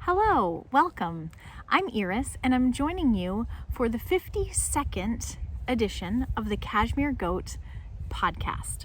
Hello, welcome. I'm Iris and I'm joining you for the 52nd edition of the Cashmere Goat podcast.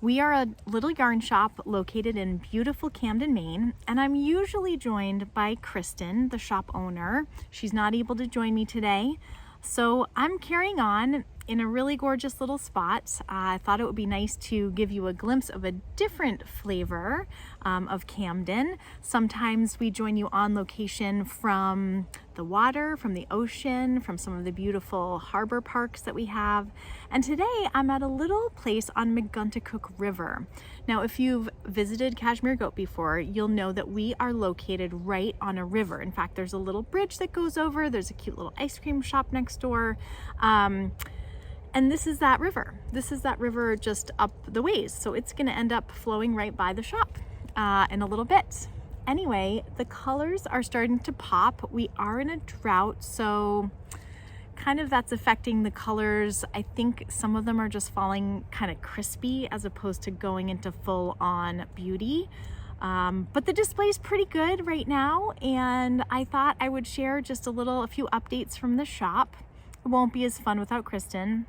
We are a little yarn shop located in beautiful Camden, Maine, and I'm usually joined by Kristin, the shop owner. She's not able to join me today, so I'm carrying on in a really gorgeous little spot. I thought it would be nice to give you a glimpse of a different flavor of Camden. Sometimes we join you on location from the water, from the ocean, from some of the beautiful harbor parks that we have. And today I'm at a little place on Megunticook River. Now, if you've visited Cashmere Goat before, you'll know that we are located right on a river. In fact, there's a little bridge that goes over. There's a cute little ice cream shop next door. And this is that river. This is that river just up the ways. So it's gonna end up flowing right by the shop in a little bit. Anyway, the colors are starting to pop. We are in a drought, so kind of that's affecting the colors. I think some of them are just falling kind of crispy as opposed to going into full on beauty. But the display is pretty good right now, and I thought I would share just a few updates from the shop. It won't be as fun without Kristin,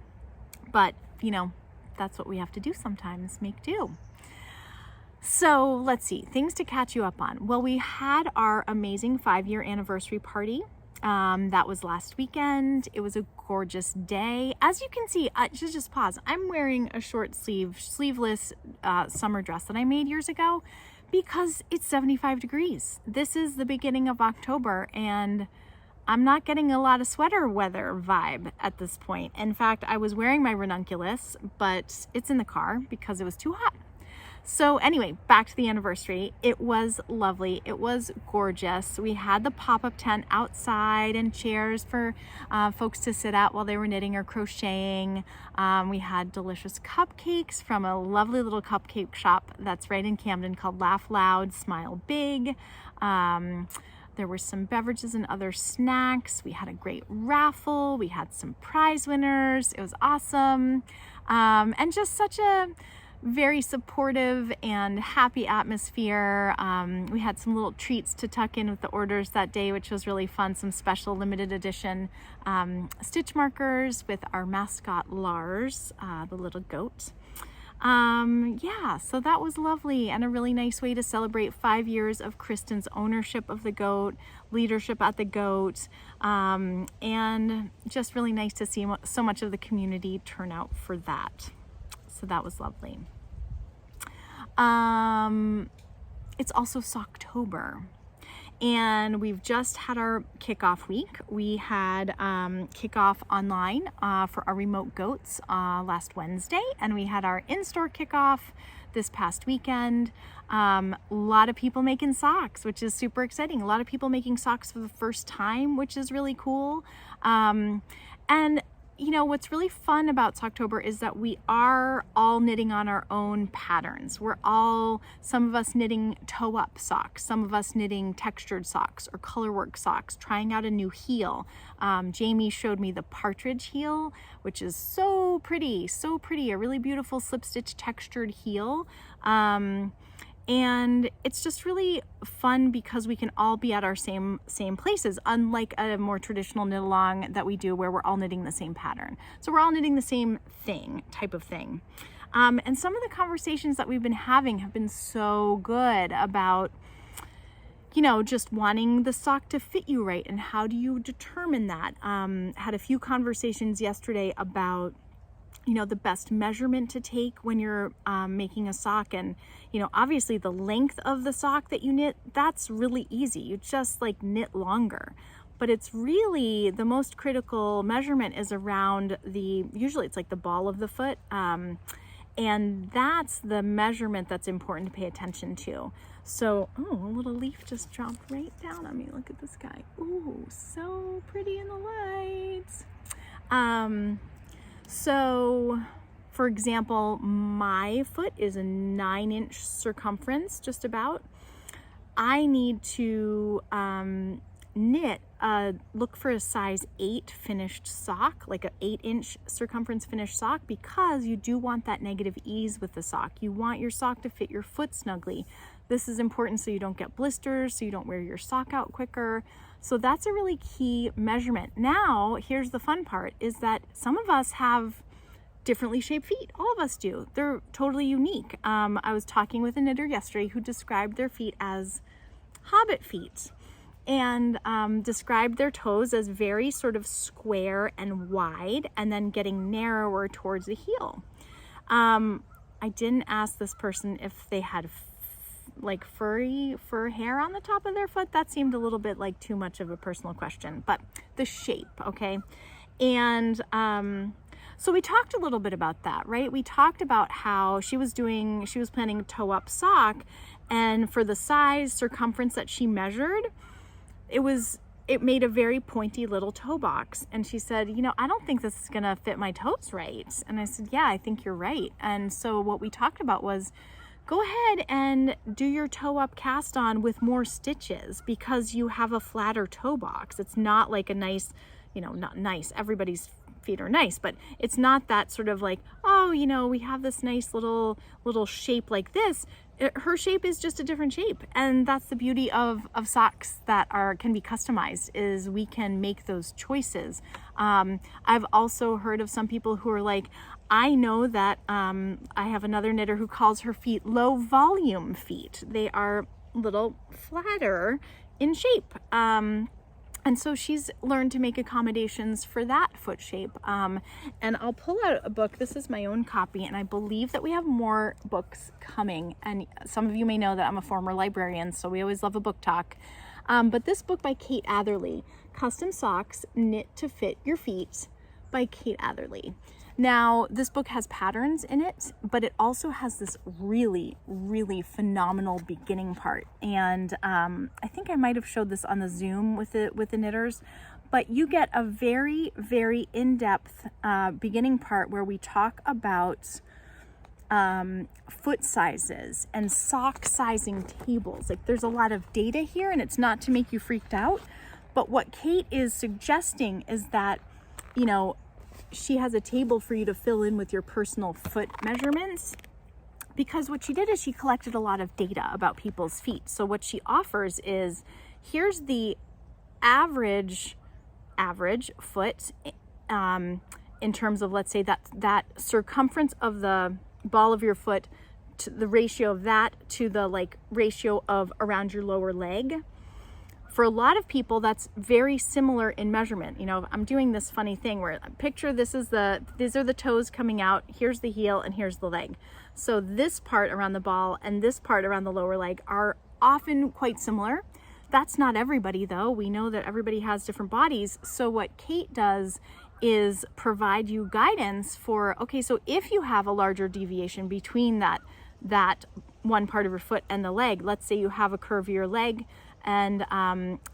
but you know, that's what we have to do sometimes, make do. So let's see, things to catch you up on. Well, we had our amazing 5-year anniversary party. That was last weekend. It was a gorgeous day. As you can see, just pause. I'm wearing a sleeveless summer dress that I made years ago because it's 75 degrees. This is the beginning of October and I'm not getting a lot of sweater weather vibe at this point. In fact, I was wearing my ranunculus, but it's in the car because it was too hot. So anyway, back to the anniversary. It was lovely. It was gorgeous. We had the pop-up tent outside and chairs for folks to sit at while they were knitting or crocheting. We had delicious cupcakes from a lovely little cupcake shop that's right in Camden called Laugh Loud, Smile Big. There were some beverages and other snacks. We had a great raffle. We had some prize winners. It was awesome. And just such a very supportive and happy atmosphere. We had some little treats to tuck in with the orders that day, which was really fun. Some special limited edition stitch markers with our mascot Lars, the little goat. Yeah, so that was lovely and a really nice way to celebrate 5 years of Kristin's ownership of the goat, leadership at the goat, and just really nice to see so much of the community turn out for that. So that was lovely. It's also Socktober. And we've just had our kickoff week. We had kickoff online for our remote goats last Wednesday, and we had our in-store kickoff this past weekend. A lot of people making socks, which is super exciting. A lot of people making socks for the first time, which is really cool. And you know, what's really fun about Socktober is that we are all knitting on our own patterns. Some of us knitting toe-up socks, some of us knitting textured socks or colorwork socks, trying out a new heel. Jamie showed me the partridge heel, which is so pretty, a really beautiful slip stitch textured heel. And it's just really fun because we can all be at our same places, unlike a more traditional knit along that we do where we're all knitting the same pattern. So we're all knitting the same type of thing. And some of the conversations that we've been having have been so good about, you know, just wanting the sock to fit you right and how do you determine that. Had a few conversations yesterday about, you know, the best measurement to take when you're making a sock. And, you know, obviously the length of the sock that you knit, that's really easy. You just like knit longer. But it's really the most critical measurement is around usually it's like the ball of the foot. And that's the measurement that's important to pay attention to. So, a little leaf just dropped right down on me. Look at this guy. Ooh, so pretty in the lights. So, for example, my foot is a 9-inch circumference, just about. I need to knit, look for a size 8 finished sock, like an 8-inch circumference finished sock, because you do want that negative ease with the sock. You want your sock to fit your foot snugly. This is important so you don't get blisters, so you don't wear your sock out quicker. So that's a really key measurement. Now, here's the fun part, is that some of us have differently shaped feet. All of us do. They're totally unique. I was talking with a knitter yesterday who described their feet as hobbit feet, and described their toes as very sort of square and wide, and then getting narrower towards the heel. I didn't ask this person if they had like fur hair on the top of their foot. That seemed a little bit like too much of a personal question, but the shape, okay? And so we talked a little bit about that, right? We talked about how she was planning a toe up sock, and for the size circumference that she measured, it made a very pointy little toe box. And she said, you know, I don't think this is gonna fit my toes right. And I said, yeah, I think you're right. And so what we talked about was, go ahead and do your toe up cast on with more stitches, because you have a flatter toe box. It's not like a nice, you know, not nice, everybody's feet are nice, but it's not that sort of like, oh, you know, we have this nice little shape like this. Her shape is just a different shape, and that's the beauty of socks that can be customized, is we can make those choices. I've also heard of some people who are like, I know that I have another knitter who calls her feet low volume feet. They are a little flatter in shape. And so she's learned to make accommodations for that foot shape. And I'll pull out a book. This is my own copy, and I believe that we have more books coming. And some of you may know that I'm a former librarian, so we always love a book talk. But this book by Kate Atherley, Custom Socks Knit to Fit Your Feet by Kate Atherley. Now, this book has patterns in it, but it also has this really, really phenomenal beginning part. And I think I might have showed this on the Zoom with the knitters, but you get a very, very in-depth beginning part where we talk about foot sizes and sock sizing tables. Like, there's a lot of data here, and it's not to make you freaked out, but what Kate is suggesting is that, you know, she has a table for you to fill in with your personal foot measurements, because what she did is she collected a lot of data about people's feet. So what she offers is, here's the average foot in terms of, let's say, that circumference of the ball of your foot, to the ratio of that to the like ratio of around your lower leg. For a lot of people, that's very similar in measurement. You know, I'm doing this funny thing where picture these are the toes coming out, here's the heel, and here's the leg. So this part around the ball and this part around the lower leg are often quite similar. That's not everybody though. We know that everybody has different bodies. So what Kate does is provide you guidance for, okay, so if you have a larger deviation between that one part of your foot and the leg, let's say you have a curvier leg, and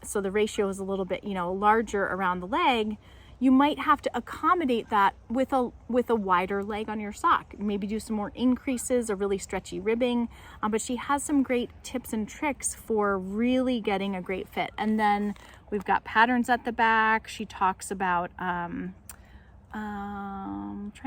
so the ratio is a little bit, you know, larger around the leg, you might have to accommodate that with a wider leg on your sock. Maybe do some more increases, a really stretchy ribbing, but she has some great tips and tricks for really getting a great fit. And then we've got patterns at the back. She talks about, trying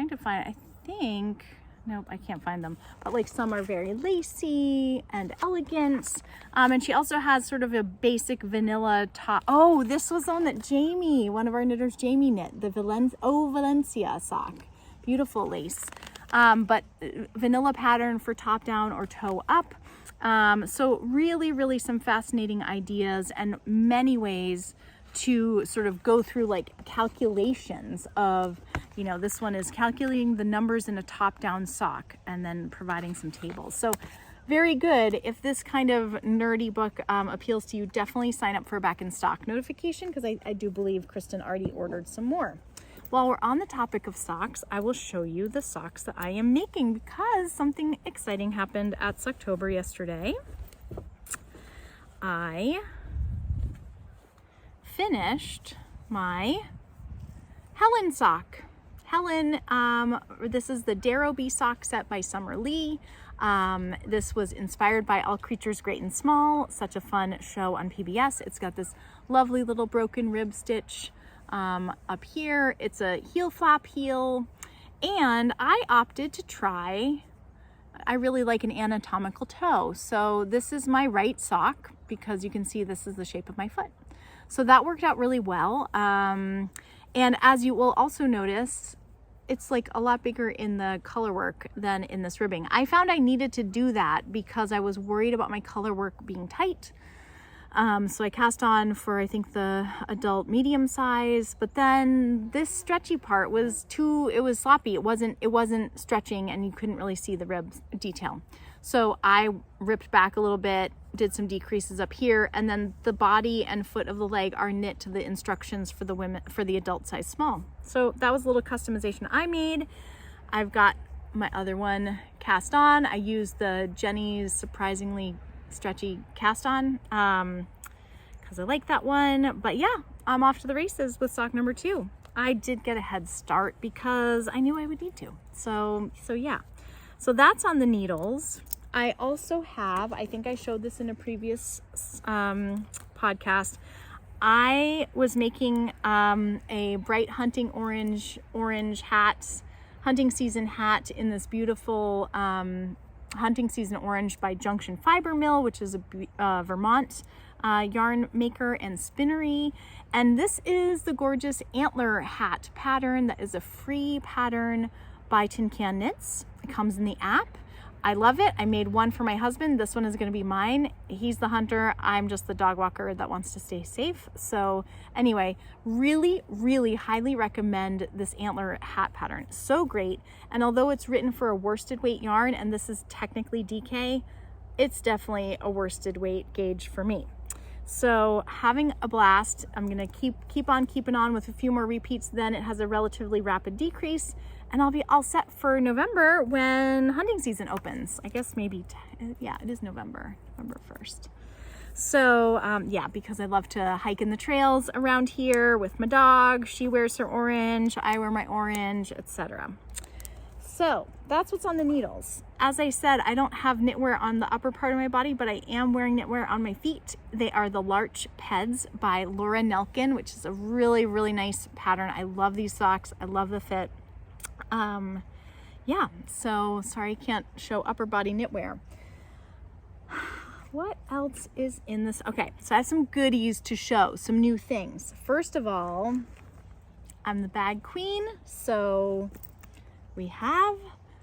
to find, I think, nope, I can't find them, but like some are very lacy and elegant. And she also has sort of a basic vanilla top. Oh, this was one that Jamie, one of our knitters, Jamie knit, the Valencia sock. Beautiful lace. But vanilla pattern for top down or toe up. So really, really some fascinating ideas and many ways to sort of go through like calculations of, you know, this one is calculating the numbers in a top-down sock and then providing some tables. So very good. If this kind of nerdy book appeals to you, definitely sign up for a back in stock notification, because I do believe Kristin already ordered some more. While we're on the topic of socks, I will show you the socks that I am making, because something exciting happened at Socktober yesterday. I finished my Helen sock. Helen, this is the Darrow Bee sock set by Summer Lee. This was inspired by All Creatures Great and Small, such a fun show on PBS. It's got this lovely little broken rib stitch up here. It's a heel flap heel, and I opted to try, I really like an anatomical toe. So this is my right sock, because you can see this is the shape of my foot. So that worked out really well. And as you will also notice, it's like a lot bigger in the color work than in this ribbing. I found I needed to do that because I was worried about my color work being tight. So I cast on for, I think, the adult medium size, but then this stretchy part was it was sloppy. It wasn't stretching, and you couldn't really see the rib detail. So I ripped back a little bit, did some decreases up here, and then the body and foot of the leg are knit to the instructions for the adult size small. So that was a little customization I made. I've got my other one cast on. I used the Jenny's surprisingly stretchy cast on because I like that one. But yeah, I'm off to the races with sock number 2. I did get a head start because I knew I would need to. So yeah. So that's on the needles. I also have, I think I showed this in a previous podcast, I was making a bright hunting orange hat, hunting season hat in this beautiful hunting season orange by Junction Fiber Mill, which is a Vermont yarn maker and spinnery. And this is the gorgeous antler hat pattern that is a free pattern by Tin Can Knits. It comes in the app. I love it. I made one for my husband. This one is going to be mine. He's the hunter. I'm just the dog walker that wants to stay safe. So anyway, really, really highly recommend this antler hat pattern. So great. And although it's written for a worsted weight yarn, and this is technically DK, it's definitely a worsted weight gauge for me. So having a blast. I'm going to keep on keeping on with a few more repeats. Then it has a relatively rapid decrease, and I'll be all set for November when hunting season opens. I guess maybe, yeah, it is November 1st. So yeah, because I love to hike in the trails around here with my dog. She wears her orange, I wear my orange, etc. So that's what's on the needles. As I said, I don't have knitwear on the upper part of my body, but I am wearing knitwear on my feet. They are the Larch Peds by Laura Nelkin, which is a really, really nice pattern. I love these socks. I love the fit. Yeah, so sorry I can't show upper body knitwear. What else is in this? Okay, so I have some goodies to show, some new things. First of all, I'm the bag queen, so we have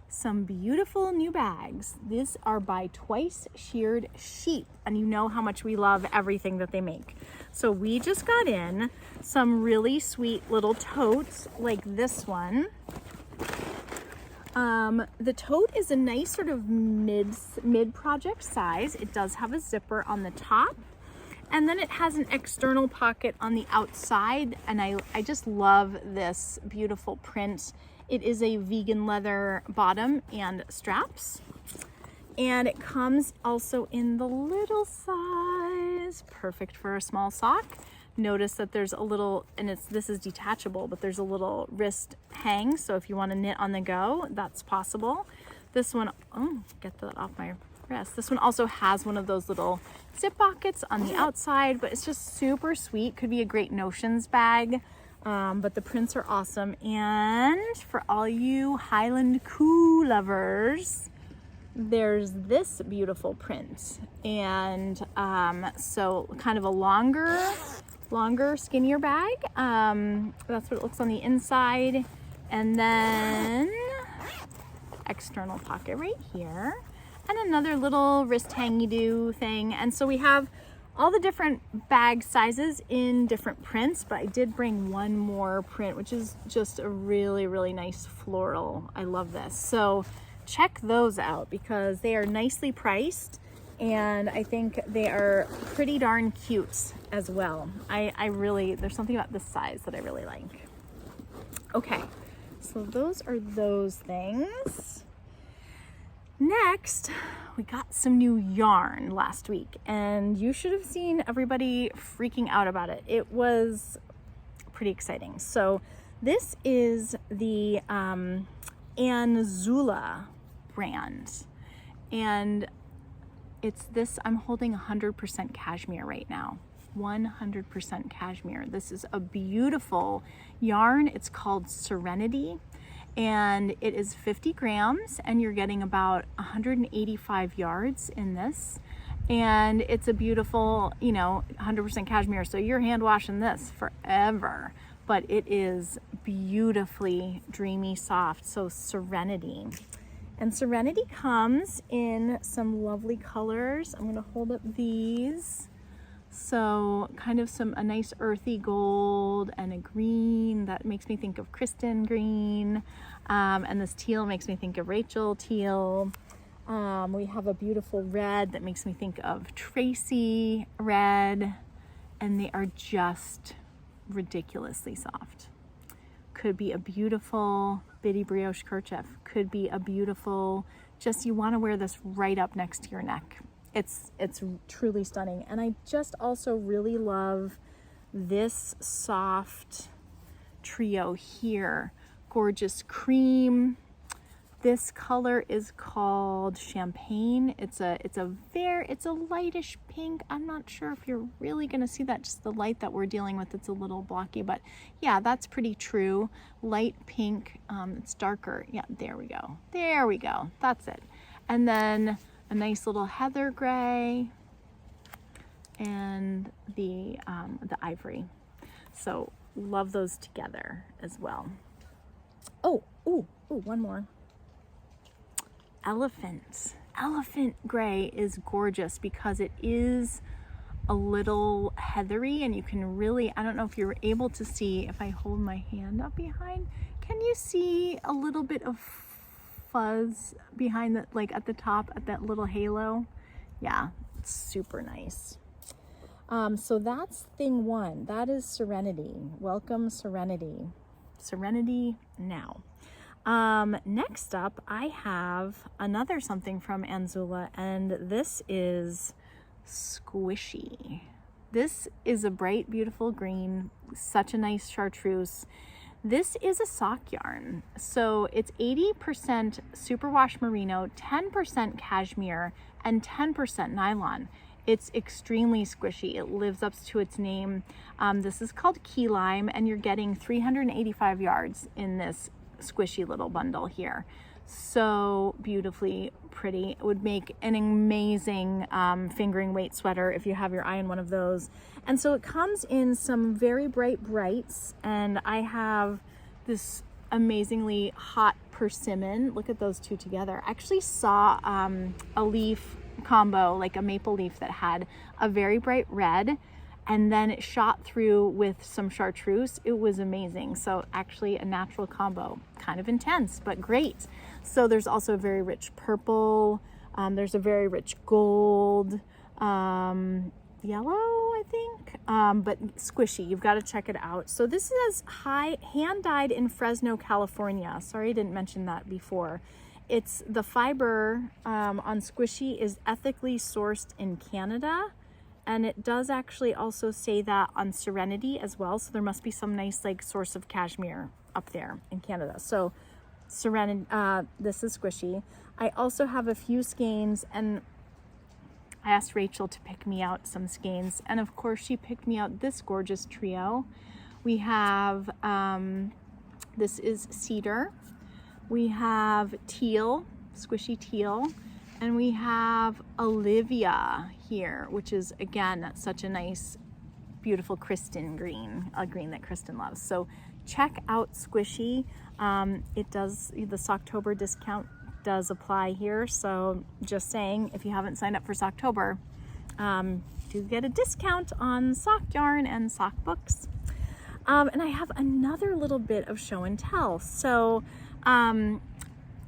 some beautiful new bags. These are by Twice Sheared Sheep, and you know how much we love everything that they make. So we just got in some really sweet little totes like this one. The tote is a nice sort of mid project size. It does have a zipper on the top, and then it has an external pocket on the outside, and I just love this beautiful print. It is a vegan leather bottom and straps, and it comes also in the little size, perfect for a small sock. Notice that there's a little, and this is detachable, but there's a little wrist hang, so if you want to knit on the go, that's possible. This one, oh, get that off my wrist. This one also has one of those little zip pockets on the outside, but it's just super sweet. Could be a great notions bag. But the prints are awesome. And for all you Highland Coo lovers, there's this beautiful print. And so kind of a longer, skinnier bag. That's what it looks on the inside. And then external pocket right here. And another little wrist hangy-do thing. And so we have all the different bag sizes in different prints, but I did bring one more print, which is just a really, really nice floral. I love this. So check those out because they are nicely priced, and I think they are pretty darn cute as well. I really, there's something about this size that I really like. Okay, so those are those things. Next, we got some new yarn last week, and you should have seen everybody freaking out about it. It was pretty exciting. So this is the Anzula brand, And it's this, I'm holding 100% cashmere right now. 100% cashmere. This is a beautiful yarn. It's called Serenity, and it is 50 grams, and you're getting about 185 yards in this. And it's a beautiful, 100% cashmere. So you're hand washing this forever, but it is beautifully dreamy soft. So Serenity. And Serenity comes in some lovely colors. I'm gonna hold up these. So kind of a nice earthy gold and a green that makes me think of Kristin green. And this teal makes me think of Rachel teal. We have a beautiful red that makes me think of Tracy red. And they are just ridiculously soft. Could be a beautiful bitty brioche kerchief. Could be a beautiful, you want to wear this right up next to your neck. It's truly stunning. And I just also really love this soft trio here. Gorgeous cream. This color is called Champagne. It's a lightish pink. I'm not sure if you're really gonna see that, just the light that we're dealing with, it's a little blocky, but yeah, that's pretty true. Light pink, it's darker. Yeah, there we go. There we go, that's it. And then a nice little heather gray and the ivory. So love those together as well. Oh, one more. Elephant gray is gorgeous because it is a little heathery, and you can really, I don't know if you're able to see, if I hold my hand up behind, can you see a little bit of fuzz behind that, like at the top, at that little halo? Yeah, it's super nice. So that's thing one. That is Serenity. Welcome Serenity. Serenity now. Next up, I have another something from Anzula, and this is Squishy. This is a bright, beautiful green, such a nice chartreuse. This is a sock yarn. So it's 80% superwash merino, 10% cashmere, and 10% nylon. It's extremely squishy. It lives up to its name. This is called Key Lime, and you're getting 385 yards in this squishy little bundle here. So beautifully pretty. It would make an amazing fingering weight sweater if you have your eye on one of those. And so it comes in some very bright brights, and I have this amazingly hot persimmon. Look at those two together. I actually saw a leaf combo, like a maple leaf that had a very bright red, and then it shot through with some chartreuse. It was amazing. So actually a natural combo, kind of intense, but great. So there's also a very rich purple. There's a very rich gold, yellow, I think, but squishy. You've got to check it out. So this is hand dyed in Fresno, California. Sorry, I didn't mention that before. It's the fiber on Squishy is ethically sourced in Canada. And it does actually also say that on Serenity as well. So there must be some nice like source of cashmere up there in Canada. So Serenity, this is Squishy. I also have a few skeins, and I asked Rachel to pick me out some skeins. And of course she picked me out this gorgeous trio. We have, this is Cedar. We have Teal, Squishy Teal. And we have Olivia here, which is, again, such a nice, beautiful Kristin green, a green that Kristin loves. So check out Squishy. It does, the Socktober discount does apply here. So just saying, if you haven't signed up for Socktober, do get a discount on sock yarn and sock books. And I have another little bit of show and tell. So,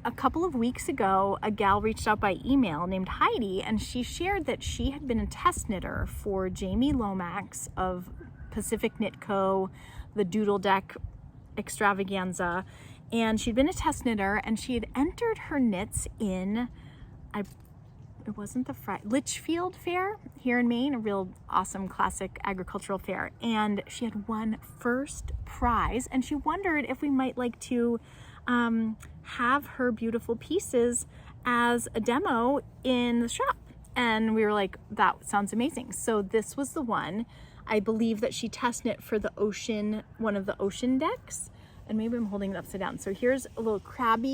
a couple of weeks ago, a gal reached out by email named Heidi, and she shared that she had been a test knitter for Jamie Lomax of Pacific Knit Co., the Doodle Deck extravaganza. And she'd been a test knitter, and she had entered her knits in, it wasn't the Litchfield Fair here in Maine, a real awesome classic agricultural fair. And she had won first prize, and she wondered if we might like to have her beautiful pieces as a demo in the shop. And we were like, that sounds amazing. So this was the one, I believe that she test knit for the ocean, one of the ocean decks. And maybe I'm holding it upside down. So here's a little crab.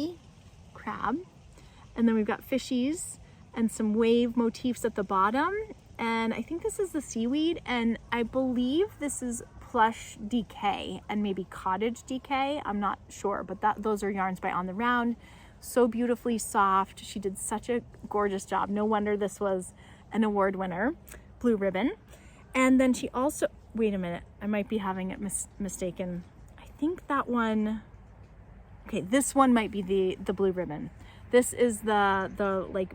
And then we've got fishies and some wave motifs at the bottom. And I think this is the seaweed. And I believe this is plush DK and maybe cottage DK. I'm not sure, but those are yarns by On the Round. So beautifully soft. She did such a gorgeous job. No wonder this was an award winner. Blue ribbon. And then she also, wait a minute, I might be having it mistaken. I think that one, okay, this one might be the blue ribbon. This is the like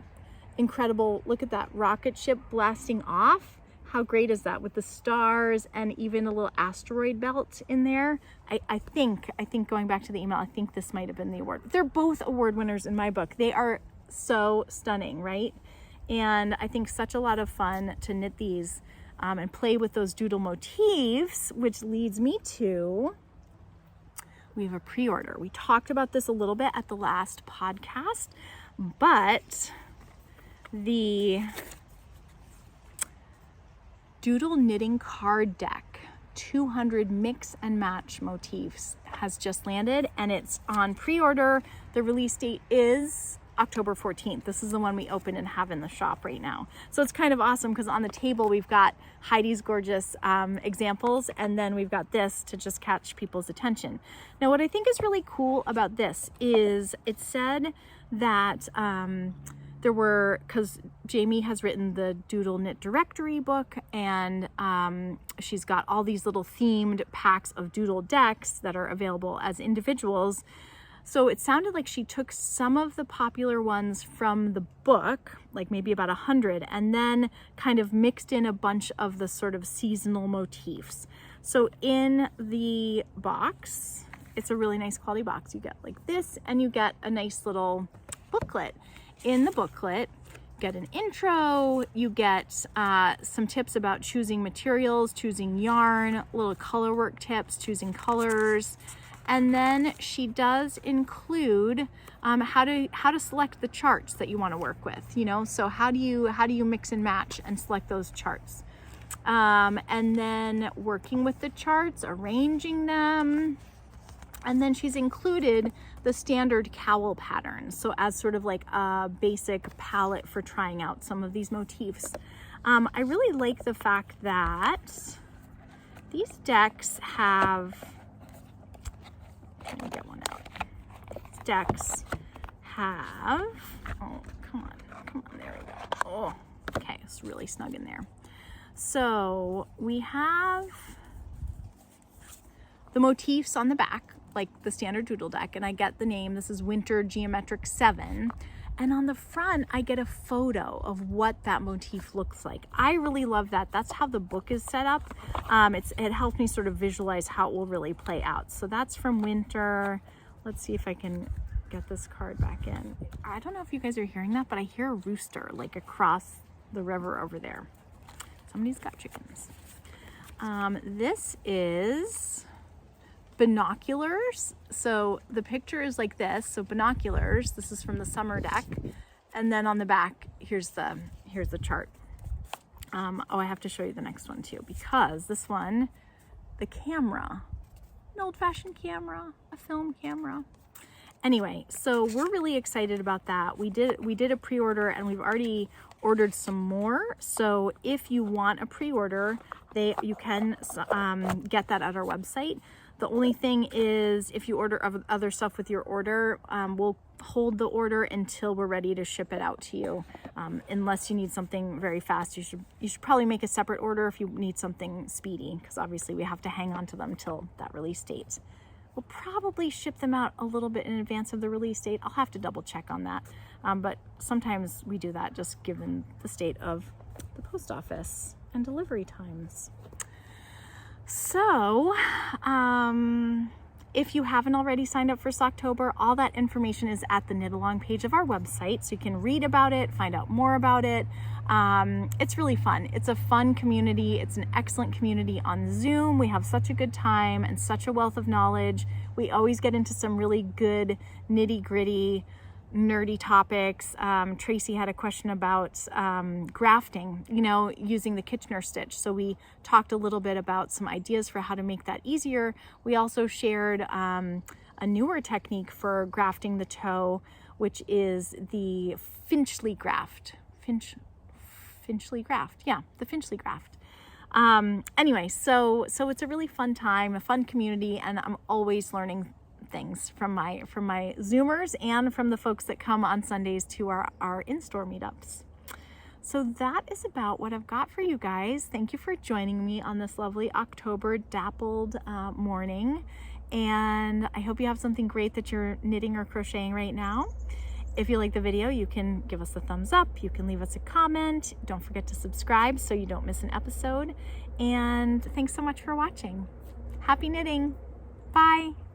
incredible, look at that rocket ship blasting off. How great is that with the stars and even a little asteroid belt in there? I think going back to the email, I think this might have been the award. They're both award winners in my book. They are so stunning, right? And I think such a lot of fun to knit these and play with those doodle motifs, which leads me to, we have a pre-order. We talked about this a little bit at the last podcast, but the Doodle Knitting Card Deck 200 mix and match motifs has just landed, and it's on pre-order. The release date is October 14th. This is the one we open and have in the shop right now. So it's kind of awesome because on the table we've got Heidi's gorgeous examples, and then we've got this to just catch people's attention. Now what I think is really cool about this is it said that there were, because Jamie has written the Doodle Knit Directory book, and she's got all these little themed packs of doodle decks that are available as individuals. So it sounded like she took some of the popular ones from the book, like maybe about 100, and then kind of mixed in a bunch of the sort of seasonal motifs. So in the box, it's a really nice quality box. You get like this, and you get a nice little booklet. In the booklet, you get an intro, you get some tips about choosing materials, choosing yarn, little color work tips, choosing colors. And then she does include how to select the charts that you want to work with, you know, so how do you mix and match and select those charts, and then working with the charts, arranging them. And then she's included the standard cowl pattern, so as sort of like a basic palette for trying out some of these motifs. I really like the fact that these decks have, let me get one out. These decks have, oh, come on, there we go. Oh, okay, it's really snug in there. So we have the motifs on the back, like the standard doodle deck, and I get the name. This is Winter Geometric 7. And on the front, I get a photo of what that motif looks like. I really love that. That's how the book is set up. It helps me sort of visualize how it will really play out. So that's from Winter. Let's see if I can get this card back in. I don't know if you guys are hearing that, but I hear a rooster like across the river over there. Somebody's got chickens. This is binoculars. So the picture is like this. So binoculars, this is from the summer deck. And then on the back, here's the chart. Oh, I have to show you the next one too, because this one, the camera, an old-fashioned camera, a film camera. Anyway, so we're really excited about that. We did a pre-order, and we've already ordered some more. So if you want a pre-order, you can get that at our website. The only thing is, if you order other stuff with your order, we'll hold the order until we're ready to ship it out to you. Unless you need something very fast, you should probably make a separate order if you need something speedy, because obviously we have to hang on to them till that release date. We'll probably ship them out a little bit in advance of the release date. I'll have to double check on that. But sometimes we do that just given the state of the post office and delivery times. So, if you haven't already signed up for Socktober, all that information is at the Knit Along page of our website, so you can read about it, find out more about it. It's really fun. It's a fun community. It's an excellent community on Zoom. We have such a good time and such a wealth of knowledge. We always get into some really good nitty-gritty nerdy topics. Tracy had a question about grafting, using the Kitchener stitch. So we talked a little bit about some ideas for how to make that easier. We also shared a newer technique for grafting the toe, which is the Finchley graft. Finchley graft. Yeah, the Finchley graft. Anyway, so it's a really fun time, a fun community, and I'm always learning things from my Zoomers and from the folks that come on Sundays to our in-store meetups. So that is about what I've got for you guys. Thank you for joining me on this lovely October dappled morning. And I hope you have something great that you're knitting or crocheting right now. If you like the video, you can give us a thumbs up. You can leave us a comment. Don't forget to subscribe so you don't miss an episode. And thanks so much for watching. Happy knitting. Bye.